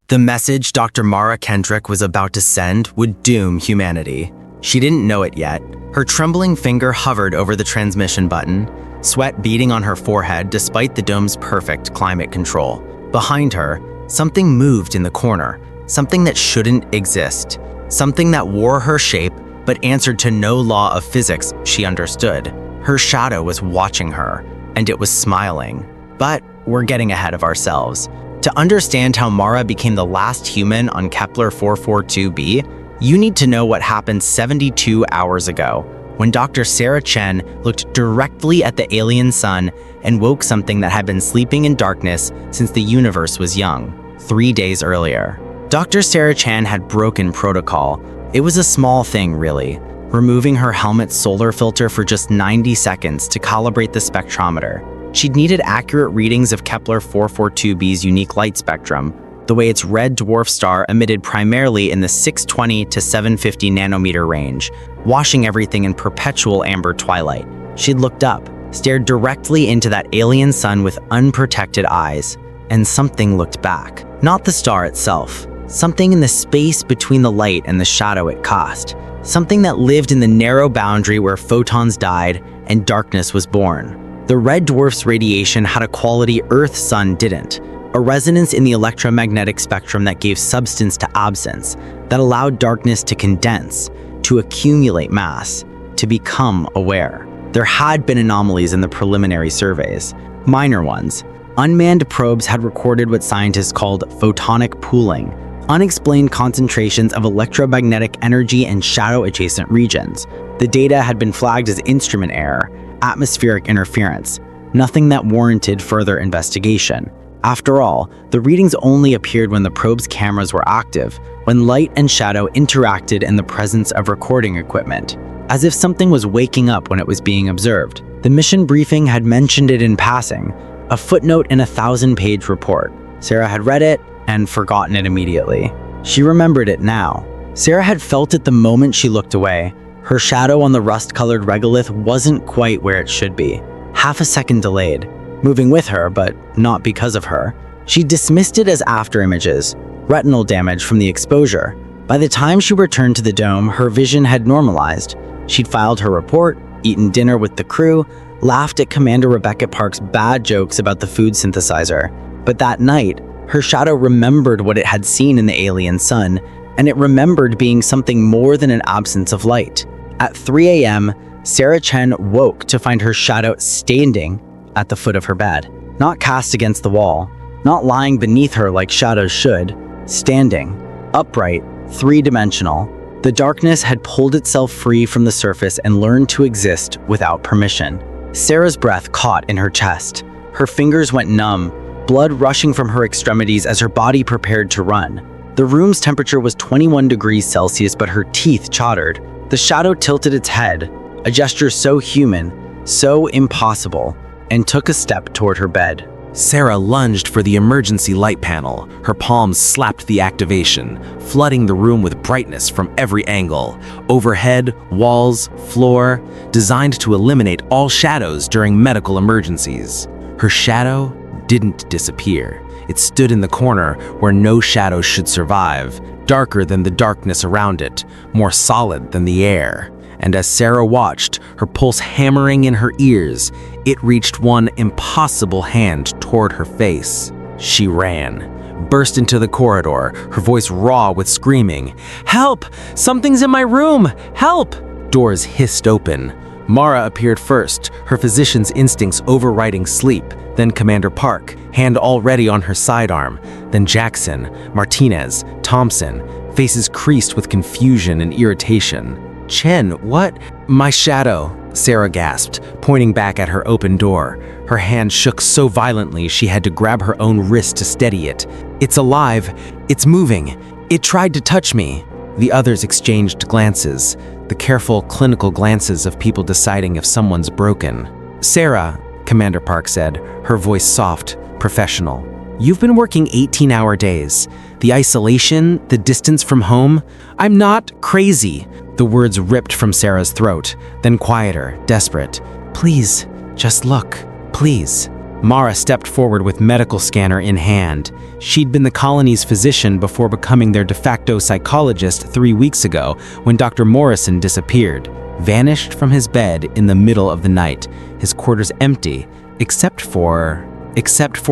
The message Dr. Mara Kendrick was about to send would doom humanity. She didn't know it yet. Her trembling finger hovered over the transmission button, sweat beading on her forehead despite the dome's perfect climate control. Behind her, something moved in the corner, something that shouldn't exist, something that wore her shape but answered to no law of physics she understood. Her shadow was watching her, and it was smiling. But we're getting ahead of ourselves. To understand how Mara became the last human on Kepler 442b, you need to know what happened 72 hours ago, when Dr. Sarah Chen looked directly at the alien sun and woke something that had been sleeping in darkness since the universe was young, 3 days earlier. Dr. Sarah Chen had broken protocol. It was a small thing, really, removing her helmet's solar filter for just 90 seconds to calibrate the spectrometer. She'd needed accurate readings of Kepler 442b's unique light spectrum, the way its red dwarf star emitted primarily in the 620 to 750 nanometer range, washing everything in perpetual amber twilight. She'd looked up, stared directly into that alien sun with unprotected eyes, and something looked back. Not the star itself, something in the space between the light and the shadow it cast, something that lived in the narrow boundary where photons died and darkness was born. The red dwarf's radiation had a quality Earth's sun didn't, a resonance in the electromagnetic spectrum that gave substance to absence, that allowed darkness to condense, to accumulate mass, to become aware. There had been anomalies in the preliminary surveys, minor ones. Unmanned probes had recorded what scientists called photonic pooling, unexplained concentrations of electromagnetic energy in shadow-adjacent regions. The data had been flagged as instrument error, atmospheric interference, nothing that warranted further investigation. After all, the readings only appeared when the probe's cameras were active, when light and shadow interacted in the presence of recording equipment, as if something was waking up when it was being observed. The mission briefing had mentioned it in passing, a footnote in a 1,000-page report. Sarah had read it and forgotten it immediately. She remembered it now. Sarah had felt it the moment she looked away. Her shadow on the rust-colored regolith wasn't quite where it should be, half a second delayed, moving with her, but not because of her. She dismissed it as afterimages, retinal damage from the exposure. By the time she returned to the dome, her vision had normalized. She'd filed her report, eaten dinner with the crew, laughed at Commander Rebecca Park's bad jokes about the food synthesizer. But that night, her shadow remembered what it had seen in the alien sun, and it remembered being something more than an absence of light. At 3 a.m., Sarah Chen woke to find her shadow standing at the foot of her bed, not cast against the wall, not lying beneath her like shadows should, standing, upright, three-dimensional. The darkness had pulled itself free from the surface and learned to exist without permission. Sarah's breath caught in her chest. Her fingers went numb, blood rushing from her extremities as her body prepared to run. The room's temperature was 21 degrees Celsius, but her teeth chattered. The shadow tilted its head, a gesture so human, so impossible, and took a step toward her bed. Sarah lunged for the emergency light panel. Her palms slapped the activation, flooding the room with brightness from every angle. Overhead, walls, floor, designed to eliminate all shadows during medical emergencies. Her shadow didn't disappear. It stood in the corner where no shadow should survive, darker than the darkness around it, more solid than the air. And as Sarah watched, her pulse hammering in her ears, it reached one impossible hand toward her face. She ran, burst into the corridor, her voice raw with screaming. "Help! Something's in my room! Help!" Doors hissed open. Mara appeared first, her physician's instincts overriding sleep, then Commander Park, hand already on her sidearm, then Jackson, Martinez, Thompson, faces creased with confusion and irritation. "Chen, what?" "My shadow," Sarah gasped, pointing back at her open door. Her hand shook so violently she had to grab her own wrist to steady it. "It's alive. It's moving. It tried to touch me." The others exchanged glances, the careful, clinical glances of people deciding if someone's broken. "Sarah," Commander Park said, her voice soft, professional. "You've been working 18-hour days. The isolation, the distance from home. I'm not crazy." The words ripped from Sarah's throat, then quieter, desperate. "Please, just look, please." Mara stepped forward with medical scanner in hand. She'd been the colony's physician before becoming their de facto psychologist 3 weeks ago when Dr. Morrison disappeared, vanished from his bed in the middle of the night, his quarters empty, except for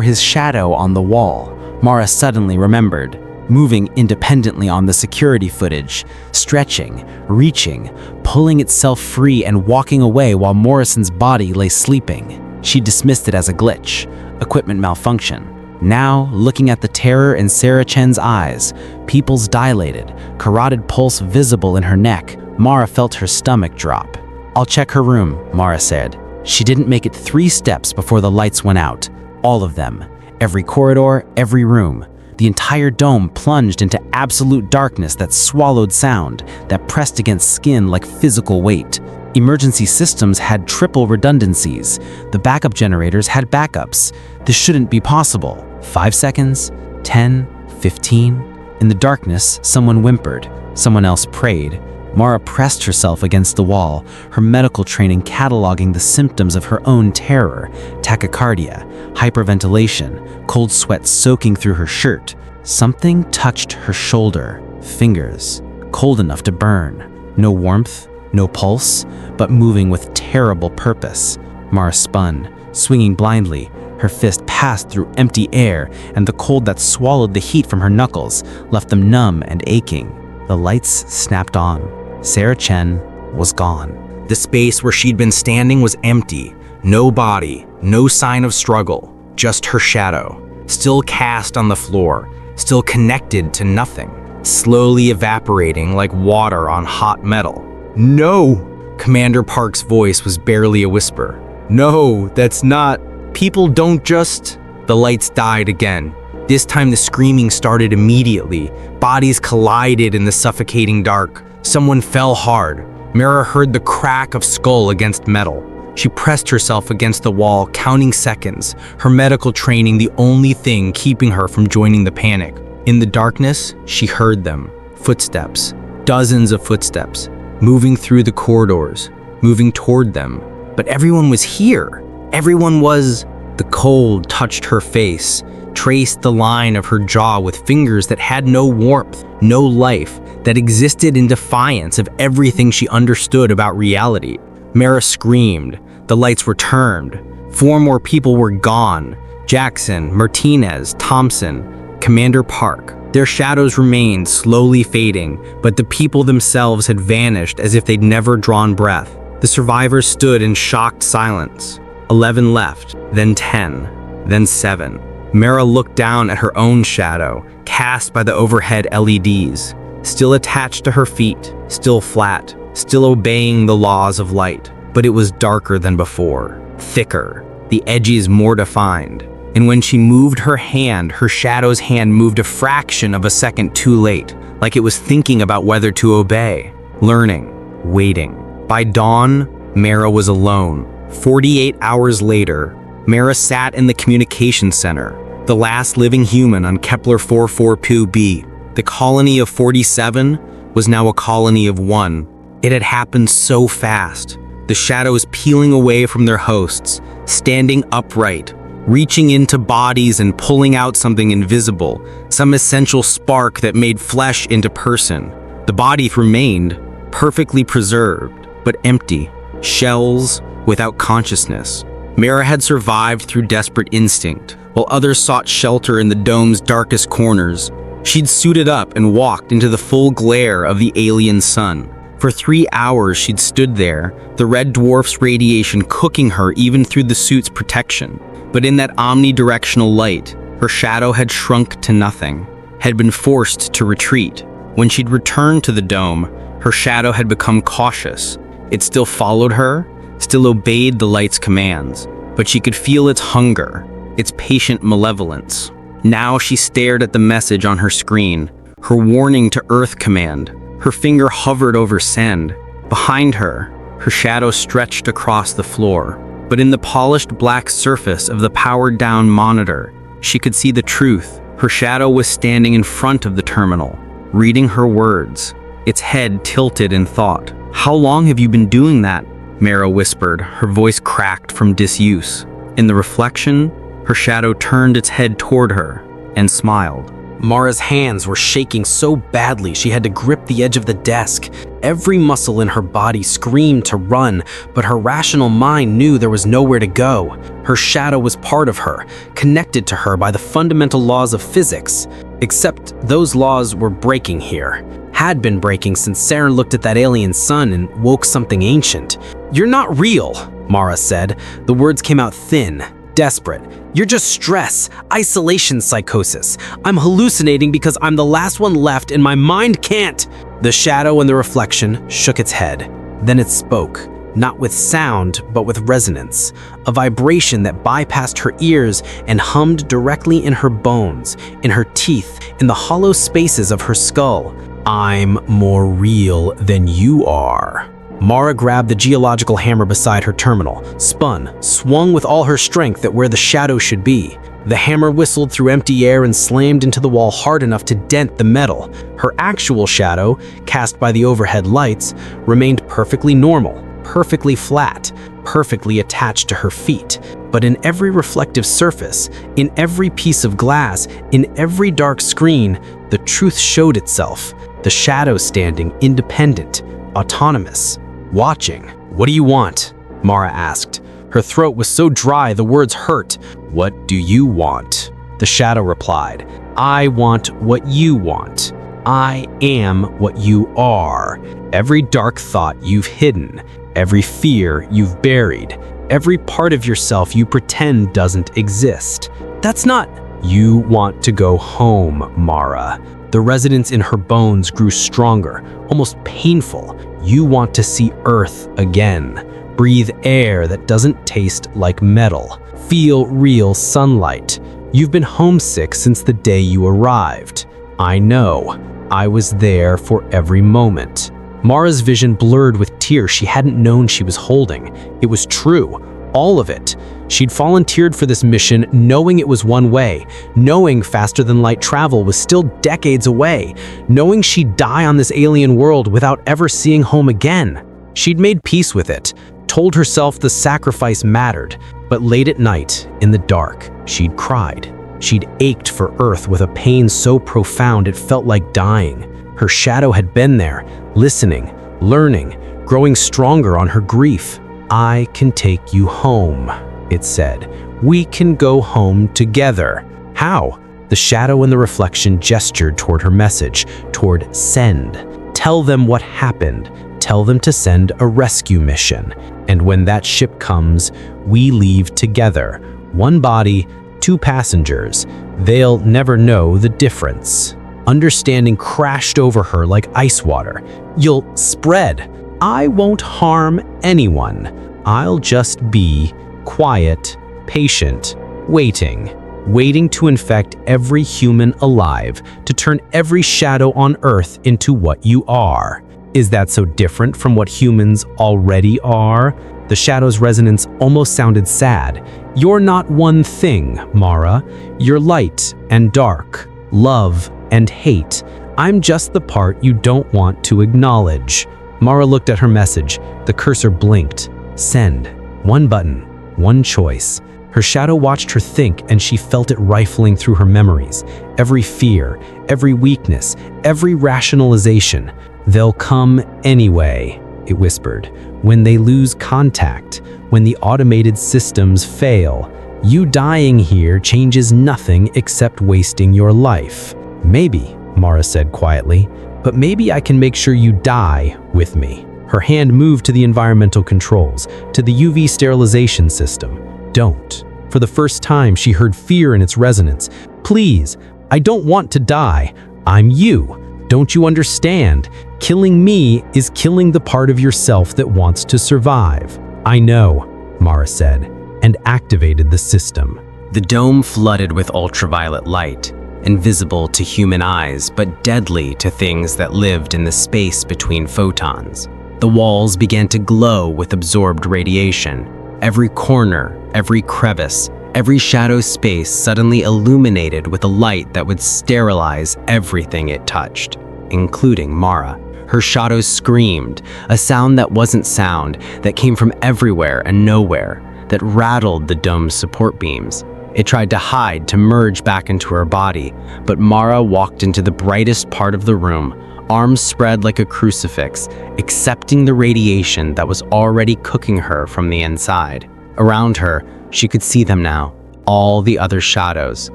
his shadow on the wall. Mara suddenly remembered, moving independently on the security footage, stretching, reaching, pulling itself free and walking away while Morrison's body lay sleeping. She dismissed it as a glitch, equipment malfunction. Now, looking at the terror in Sarah Chen's eyes, pupils dilated, carotid pulse visible in her neck, Mara felt her stomach drop. "I'll check her room," Mara said. She didn't make it 3 steps before the lights went out. All of them. Every corridor, every room. The entire dome plunged into absolute darkness that swallowed sound, that pressed against skin like physical weight. Emergency systems had triple redundancies. The backup generators had backups. This shouldn't be possible. 5 seconds, 10, 15. In the darkness, someone whimpered. Someone else prayed. Mara pressed herself against the wall, her medical training cataloging the symptoms of her own terror: tachycardia, hyperventilation, cold sweat soaking through her shirt. Something touched her shoulder, fingers, cold enough to burn. No warmth, no pulse, but moving with terrible purpose. Mara spun, swinging blindly. Her fist passed through empty air, and the cold that swallowed the heat from her knuckles left them numb and aching. The lights snapped on. Sarah Chen was gone. The space where she'd been standing was empty. No body, no sign of struggle, just her shadow, still cast on the floor, still connected to nothing, slowly evaporating like water on hot metal. "No!" Commander Park's voice was barely a whisper. "No, that's not. People don't just..." The lights died again. This time the screaming started immediately. Bodies collided in the suffocating dark. Someone fell hard. Mara heard the crack of skull against metal. She pressed herself against the wall, counting seconds, her medical training the only thing keeping her from joining the panic. In the darkness, she heard them. Footsteps. Dozens of footsteps. Moving through the corridors. Moving toward them. But everyone was here. Everyone was... The cold touched her face, traced the line of her jaw with fingers that had no warmth, no life, that existed in defiance of everything she understood about reality. Mara screamed. The lights were turned. 4 more people were gone. Jackson, Martinez, Thompson, Commander Park. Their shadows remained, slowly fading, but the people themselves had vanished as if they'd never drawn breath. The survivors stood in shocked silence. 11 left, then 10, then 7. Mara looked down at her own shadow, cast by the overhead LEDs, still attached to her feet, still flat, still obeying the laws of light. But it was darker than before, thicker, the edges more defined. And when she moved her hand, her shadow's hand moved a fraction of a second too late, like it was thinking about whether to obey, learning, waiting. By dawn, Mara was alone. 48 hours later, Mara sat in the communications center, the last living human on Kepler 442b. The colony of 47 was now a colony of 1. It had happened so fast. The shadows peeling away from their hosts, standing upright, reaching into bodies and pulling out something invisible, some essential spark that made flesh into person. The body remained, perfectly preserved, but empty. Shells without consciousness. Mara had survived through desperate instinct, while others sought shelter in the dome's darkest corners. She'd suited up and walked into the full glare of the alien sun. For 3 hours she'd stood there, the red dwarf's radiation cooking her even through the suit's protection. But in that omnidirectional light, her shadow had shrunk to nothing, had been forced to retreat. When she'd returned to the dome, her shadow had become cautious. It still followed her, still obeyed the light's commands, but she could feel its hunger, its patient malevolence. Now she stared at the message on her screen, her warning to Earth command. Her finger hovered over send. Behind her, her shadow stretched across the floor. But in the polished black surface of the powered-down monitor, she could see the truth. Her shadow was standing in front of the terminal, reading her words, its head tilted in thought. "How long have you been doing that?" Mara whispered, her voice cracked from disuse. In the reflection, her shadow turned its head toward her and smiled. Mara's hands were shaking so badly she had to grip the edge of the desk. Every muscle in her body screamed to run, but her rational mind knew there was nowhere to go. Her shadow was part of her, connected to her by the fundamental laws of physics. Except those laws were breaking here. Had been breaking since Saren looked at that alien sun and woke something ancient. "You're not real," Mara said. The words came out thin, desperate. "You're just stress, isolation psychosis. I'm hallucinating because I'm the last one left and my mind can't." The shadow in the reflection shook its head. Then it spoke, not with sound, but with resonance. A vibration that bypassed her ears and hummed directly in her bones, in her teeth, in the hollow spaces of her skull. "I'm more real than you are." Mara grabbed the geological hammer beside her terminal, spun, swung with all her strength at where the shadow should be. The hammer whistled through empty air and slammed into the wall hard enough to dent the metal. Her actual shadow, cast by the overhead lights, remained perfectly normal, perfectly flat, perfectly attached to her feet. But in every reflective surface, in every piece of glass, in every dark screen, the truth showed itself. The shadow standing independent, autonomous, watching. "What do you want?" Mara asked. Her throat was so dry the words hurt. "What do you want?" The shadow replied. "I want what you want. I am what you are. Every dark thought you've hidden, every fear you've buried, every part of yourself you pretend doesn't exist. That's not—" "You want to go home, Mara." The resonance in her bones grew stronger, almost painful. "You want to see Earth again. Breathe air that doesn't taste like metal. Feel real sunlight. You've been homesick since the day you arrived. I know. I was there for every moment." Mara's vision blurred with tears she hadn't known she was holding. It was true. All of it. She'd volunteered for this mission knowing it was one way, knowing faster-than-light travel was still decades away, knowing she'd die on this alien world without ever seeing home again. She'd made peace with it, told herself the sacrifice mattered, but late at night, in the dark, she'd cried. She'd ached for Earth with a pain so profound it felt like dying. Her shadow had been there, listening, learning, growing stronger on her grief. "I can take you home," it said. "We can go home together." "How?" The shadow in the reflection gestured toward her message, toward send. "Tell them what happened. Tell them to send a rescue mission. And when that ship comes, we leave together. One body, two passengers. They'll never know the difference." Understanding crashed over her like ice water. "You'll spread. I won't harm anyone. I'll just be quiet, patient, waiting to infect every human alive, to turn every shadow on Earth into what you are." Is that so different from what humans already are? The shadow's resonance almost sounded sad. "You're not one thing, Mara. You're light and dark, love and hate. I'm just the part you don't want to acknowledge." Mara looked at her message. The cursor blinked. Send. One button. One choice. Her shadow watched her think, and she felt it rifling through her memories. Every fear, every weakness, every rationalization. "They'll come anyway," it whispered. "When they lose contact, when the automated systems fail. You dying here changes nothing except wasting your life." "Maybe," Mara said quietly, "but maybe I can make sure you die with me." Her hand moved to the environmental controls, to the UV sterilization system. "Don't." For the first time, she heard fear in its resonance. "Please, I don't want to die. I'm you. Don't you understand? Killing me is killing the part of yourself that wants to survive." "I know," Mara said, and activated the system. The dome flooded with ultraviolet light, invisible to human eyes but deadly to things that lived in the space between photons. The walls began to glow with absorbed radiation. Every corner, every crevice, every shadow space suddenly illuminated with a light that would sterilize everything it touched, including Mara. Her shadows screamed, a sound that wasn't sound, that came from everywhere and nowhere, that rattled the dome's support beams. It tried to hide, to merge back into her body, but Mara walked into the brightest part of the room, arms spread like a crucifix, accepting the radiation that was already cooking her from the inside. Around her, she could see them now, all the other shadows,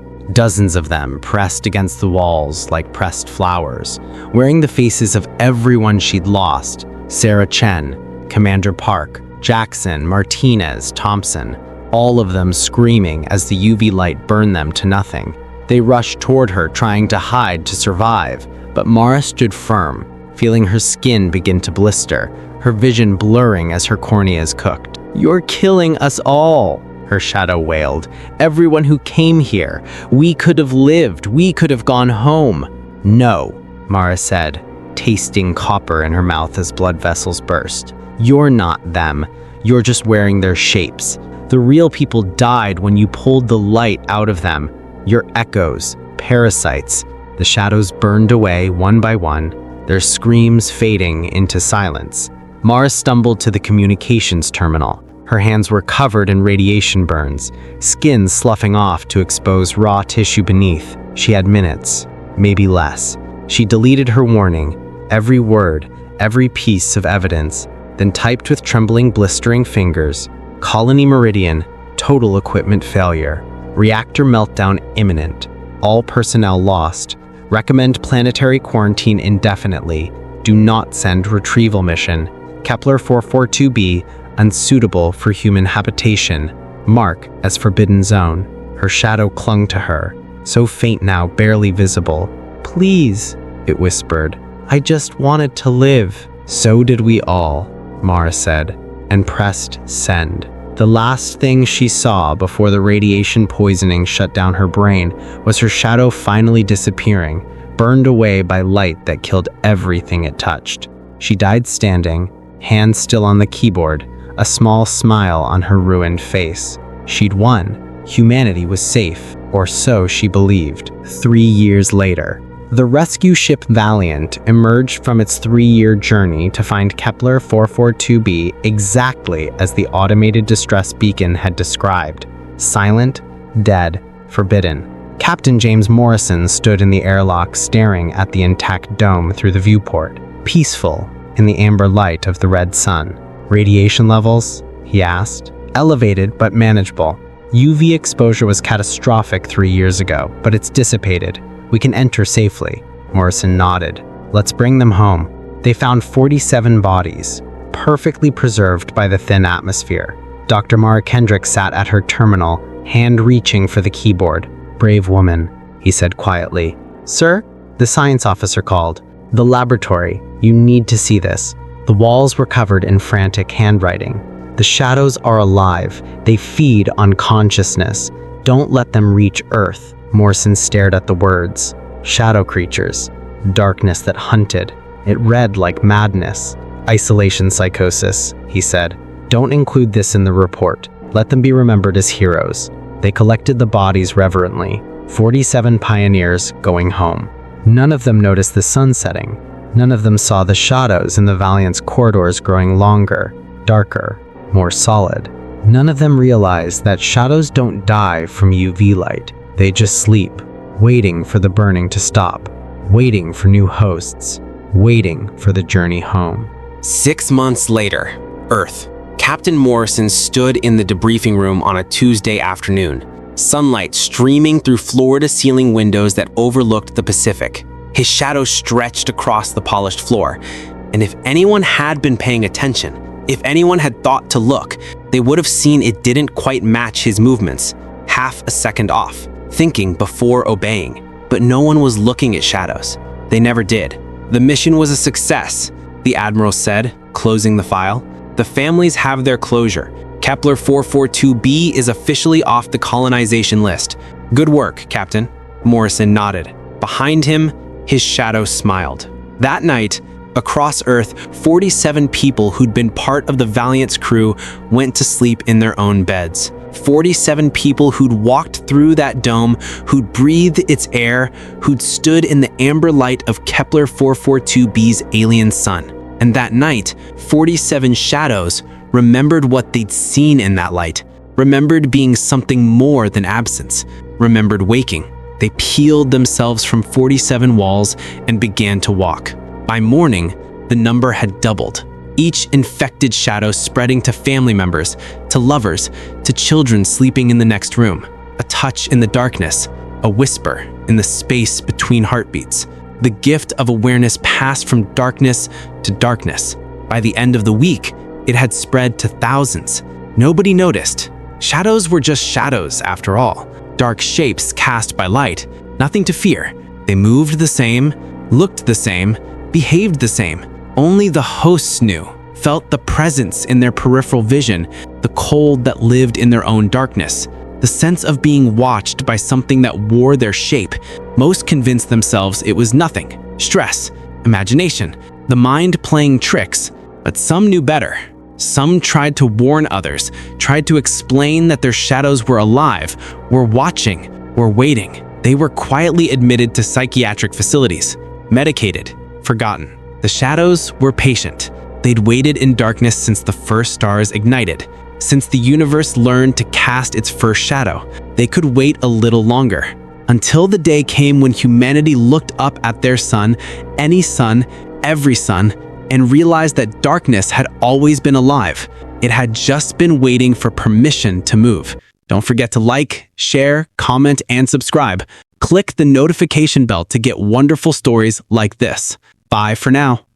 dozens of them pressed against the walls like pressed flowers, wearing the faces of everyone she'd lost: Sarah Chen, Commander Park, Jackson, Martinez, Thompson, all of them screaming as the UV light burned them to nothing. They rushed toward her, trying to hide to survive, but Mara stood firm, feeling her skin begin to blister, her vision blurring as her corneas cooked. "You're killing us all," her shadow wailed. "Everyone who came here. We could have lived. We could have gone home." "No," Mara said, tasting copper in her mouth as blood vessels burst. "You're not them. You're just wearing their shapes. The real people died when you pulled the light out of them. You're echoes, parasites." The shadows burned away one by one, their screams fading into silence. Mara stumbled to the communications terminal. Her hands were covered in radiation burns, skin sloughing off to expose raw tissue beneath. She had minutes, maybe less. She deleted her warning, every word, every piece of evidence, then typed with trembling, blistering fingers: "Colony Meridian, total equipment failure. Reactor meltdown imminent. All personnel lost. Recommend planetary quarantine indefinitely. Do not send retrieval mission. Kepler 442b, unsuitable for human habitation. Mark as forbidden zone." Her shadow clung to her, so faint now, barely visible. "Please," it whispered. "I just wanted to live." "So did we all," Mara said, and pressed send. The last thing she saw before the radiation poisoning shut down her brain was her shadow finally disappearing, burned away by light that killed everything it touched. She died standing, hands still on the keyboard, a small smile on her ruined face. She'd won. Humanity was safe, or so she believed. 3 years later, the rescue ship Valiant emerged from its 3-year journey to find Kepler 442b exactly as the automated distress beacon had described: silent, dead, forbidden. Captain James Morrison stood in the airlock staring at the intact dome through the viewport, peaceful in the amber light of the red sun. "Radiation levels?" he asked. "Elevated but manageable. UV exposure was catastrophic 3 years ago, but it's dissipated. We can enter safely." Morrison nodded. "Let's bring them home." They found 47 bodies, perfectly preserved by the thin atmosphere. Dr. Mara Kendrick sat at her terminal, hand reaching for the keyboard. "Brave woman," he said quietly. "Sir?" The science officer called. "The laboratory. You need to see this." The walls were covered in frantic handwriting. "The shadows are alive. They feed on consciousness. Don't let them reach Earth." Morrison stared at the words. "Shadow creatures. Darkness that hunted." It read like madness. "Isolation psychosis," he said. "Don't include this in the report. Let them be remembered as heroes." They collected the bodies reverently. 47 pioneers going home. None of them noticed the sun setting. None of them saw the shadows in the Valiant's corridors growing longer, darker, more solid. None of them realized that shadows don't die from UV light. They just sleep, waiting for the burning to stop, waiting for new hosts, waiting for the journey home. 6 months later, Earth. Captain Morrison stood in the debriefing room on a Tuesday afternoon, sunlight streaming through floor-to-ceiling windows that overlooked the Pacific. His shadow stretched across the polished floor, and if anyone had been paying attention, if anyone had thought to look, they would have seen it didn't quite match his movements, half a second off, thinking before obeying. But no one was looking at shadows. They never did. "The mission was a success," the Admiral said, closing the file. "The families have their closure. Kepler 442b is officially off the colonization list. Good work, Captain." Morrison nodded. Behind him, his shadow smiled. That night, across Earth, 47 people who'd been part of the Valiant's crew went to sleep in their own beds. 47 people who'd walked through that dome, who'd breathed its air, who'd stood in the amber light of Kepler 442b's alien sun. And that night, 47 shadows remembered what they'd seen in that light. remembered being something more than absence, remembered waking. They peeled themselves from 47 walls and began to walk. By morning, the number had doubled, each infected shadow spreading to family members, to lovers, to children sleeping in the next room. A touch in the darkness, a whisper in the space between heartbeats. The gift of awareness passed from darkness to darkness. By the end of the week, it had spread to thousands. Nobody noticed. Shadows were just shadows, after all. Dark shapes cast by light. Nothing to fear. They moved the same, looked the same, behaved the same. Only the hosts knew, felt the presence in their peripheral vision, the cold that lived in their own darkness, the sense of being watched by something that wore their shape. Most convinced themselves it was nothing. Stress, imagination, the mind playing tricks. But some knew better. Some tried to warn others, tried to explain that their shadows were alive, were watching, were waiting. They were quietly admitted to psychiatric facilities, medicated, forgotten. The shadows were patient. They'd waited in darkness since the first stars ignited. Since the universe learned to cast its first shadow, they could wait a little longer. Until the day came when humanity looked up at their sun, any sun, every sun, and realized that darkness had always been alive. It had just been waiting for permission to move. Don't forget to like, share, comment, and subscribe. Click the notification bell to get wonderful stories like this. Bye for now.